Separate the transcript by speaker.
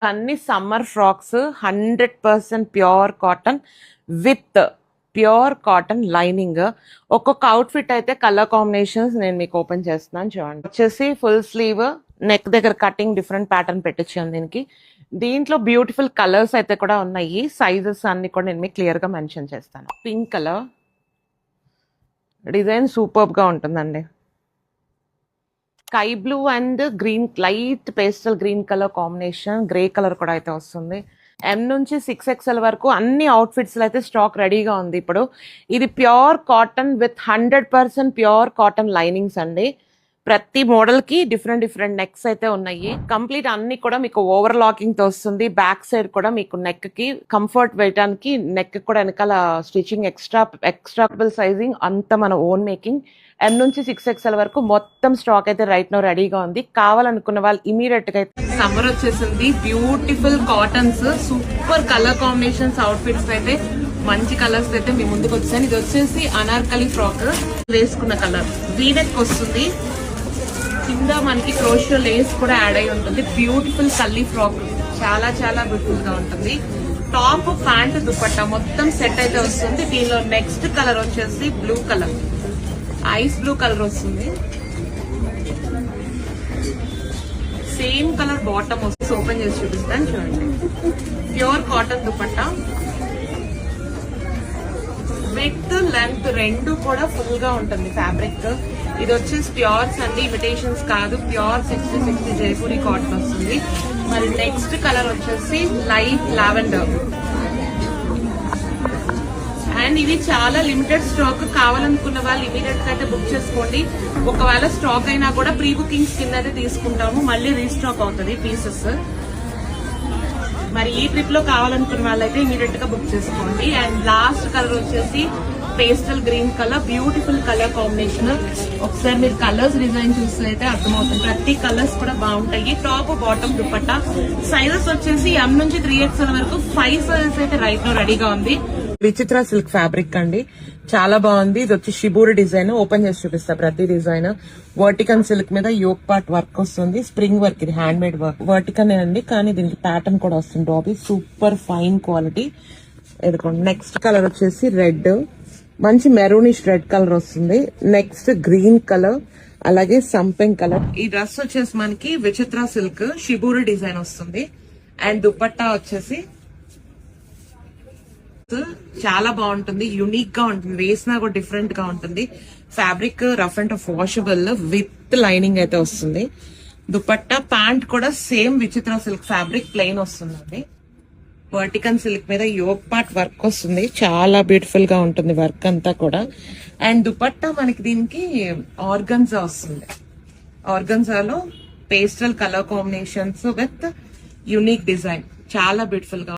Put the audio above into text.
Speaker 1: అన్ని summer frocks 100% pure cotton with pure cotton lining. ఒక్కొక్క outfit అయితే కలర్ కాంబినేషన్స్ నేను మీకు ఓపెన్ చేస్తున్నాను చూడండి. వచ్చేసి ఫుల్ స్లీవ్, నెక్ దగ్గర కటింగ్ డిఫరెంట్ ప్యాటర్న్ పెట్టించాను దీనికి. దీంట్లో బ్యూటిఫుల్ కలర్స్ అయితే కూడా ఉన్నాయి. సైజెస్ అన్ని కూడా నేను మీకు క్లియర్ గా మెన్షన్ చేస్తాను. పింక్ కలర్ డిజైన్ సూపర్ గా ఉంటుందండి. Sky blue and green, light pastel green colour combination, grey colour కూడా అయితే వస్తుంది. M నుంచి 6XL వరకు అన్ని అవుట్ఫిట్స్ అయితే స్టాక్ రెడీగా ఉంది ఇప్పుడు. ఇది pure cotton with 100% pure cotton linings అండి. ప్రతి మోడల్ కి డిఫరెంట్ డిఫరెంట్ నెక్స్ అయితే ఉన్నాయి. కంప్లీట్ అన్ని కూడా మీకు ఓవర్ లాకింగ్ తో వస్తుంది. బ్యాక్ సైడ్ కూడా మీకు నెక్ కి కంఫర్ట్ వేయడానికి, నెక్ కూడా వెనకాల స్టిచింగ్ ఎక్స్ట్రాబుల్ సైజింగ్ అంతా మన ఓన్ మేకింగ్. M నుంచి 6XL వరకు మొత్తం స్టాక్ అయితే రైట్ నో రెడీగా ఉంది. కావాలనుకున్న వాళ్ళు ఇమీడియట్ గా అయితే. సమ్మర్ వచ్చేసింది, beautiful cottons, super colour combinations outfits అయితే మంచి కలర్స్ అయితే మీ ముందుకు వచ్చాను. ఇది వచ్చేసి అనార్కలి ఫ్రాక్ వేసుకున్న కలర్, వీనెక్ వస్తుంది, కింద మనకి క్రోషియో లేస్ కూడా యాడ్ అయి ఉంటుంది. బ్యూటిఫుల్ కల్లీ ఫ్రాక్, చాలా చాలా బ్యూటిఫుల్ గా ఉంటుంది. టాప్ ప్యాంట్ దుపట్టా మొత్తం సెట్ అయితే వస్తుంది. దీనిలో నెక్స్ట్ కలర్ వచ్చేసి blue colour, ice blue colour వస్తుంది. సేమ్ కలర్ బాటమ్ వస్తుంది. ఓపెన్ చేసి చూపిస్తాను చూడండి. Pure cotton dupatta, with length రెండు కూడా ఫుల్ గా ఉంటుంది ఫ్యాబ్రిక్. ఇది వచ్చేసి ప్యూర్స్ అన్ని ఇమిటేషన్స్ కాదు, ప్యూర్ 60 జైపూరి కాటన్ వస్తుంది. మరి నెక్స్ట్ కలర్ వచ్చేసి లైట్ లావెండర్. అండ్ ఇవి చాలా లిమిటెడ్ స్టాక్, కావాలనుకున్న వాళ్ళు ఇమీడియట్ గా అయితే బుక్ చేసుకోండి. ఒకవేళ స్టాక్ అయినా కూడా ప్రీ బుకింగ్స్ కింద అయితే తీసుకుంటాము, మళ్ళీ రీస్టాక్ అవుతుంది పీసెస్. మరి ఈ ట్రిప్ లో కావాలనుకున్న వాళ్ళైతే ఇమీడియట్ గా బుక్ చేసుకోండి. అండ్ లాస్ట్ కలర్ వచ్చేసి pastel green colour, beautiful colour combination. ఒకసారి మీరు కలర్స్ డిజైన్ చూస్తే అయితే అర్థమవుతుంది. ప్రతి కలర్స్ కూడా బాగుంటాయి. టాప్ బాటమ్ దుపట్టా సైజెస్ వచ్చేసి M నుంచి 3XL వరకు 5 సైజెస్ అయితే రైట్ నో రెడీగా ఉంది. విచిత్ర సిల్క్ ఫ్యాబ్రిక్ అండి, చాలా బాగుంది. ఇది వచ్చి షిబూరి డిజైన్. ఓపెన్ చేసి చూపిస్తా ప్రతి డిజైన్. వర్టికన్ సిల్క్ మీద యోక్ పార్ట్ వర్క్ వస్తుంది, స్ప్రింగ్ వర్క్, ఇది హ్యాండ్ మేడ్ వర్క్. వర్టికన్ అండి, కానీ దీనికి ప్యాటర్న్ కూడా వస్తుంది. Dobby super fine quality. ఎదుకోండి. నెక్స్ట్ కలర్ వచ్చేసి రెడ్, మంచి మెరూనిష్ రెడ్ కలర్ వస్తుంది. నెక్స్ట్ గ్రీన్ కలర్, అలాగే సంపెంగ్ కలర్. ఈ డ్రెస్ వచ్చేసి మనకి విచిత్ర సిల్క్ షిబూరి డిజైన్ వస్తుంది. అండ్ దుపట్టా వచ్చేసి చాలా బాగుంటుంది, యూనిక్ గా ఉంటుంది, వేసినా కూడా డిఫరెంట్ గా ఉంటుంది. Fabric rough and tough washable with lining అయితే వస్తుంది. దుపట్టా ప్యాంట్ కూడా సేమ్ విచిత్ర సిల్క్ ఫ్యాబ్రిక్ ప్లెయిన్ వస్తుందండి. వర్టికన్ సిల్క్ మీద యోక్ పార్ట్ వర్క్ వస్తుంది, చాలా బ్యూటిఫుల్ గా ఉంటుంది వర్క్ అంతా కూడా. అండ్ దుపట్టా మనకి దీనికి ఆర్గన్జా వస్తుంది. ఆర్గన్జాలో pastel colour combinations with unique design, చాలా బ్యూటిఫుల్ గా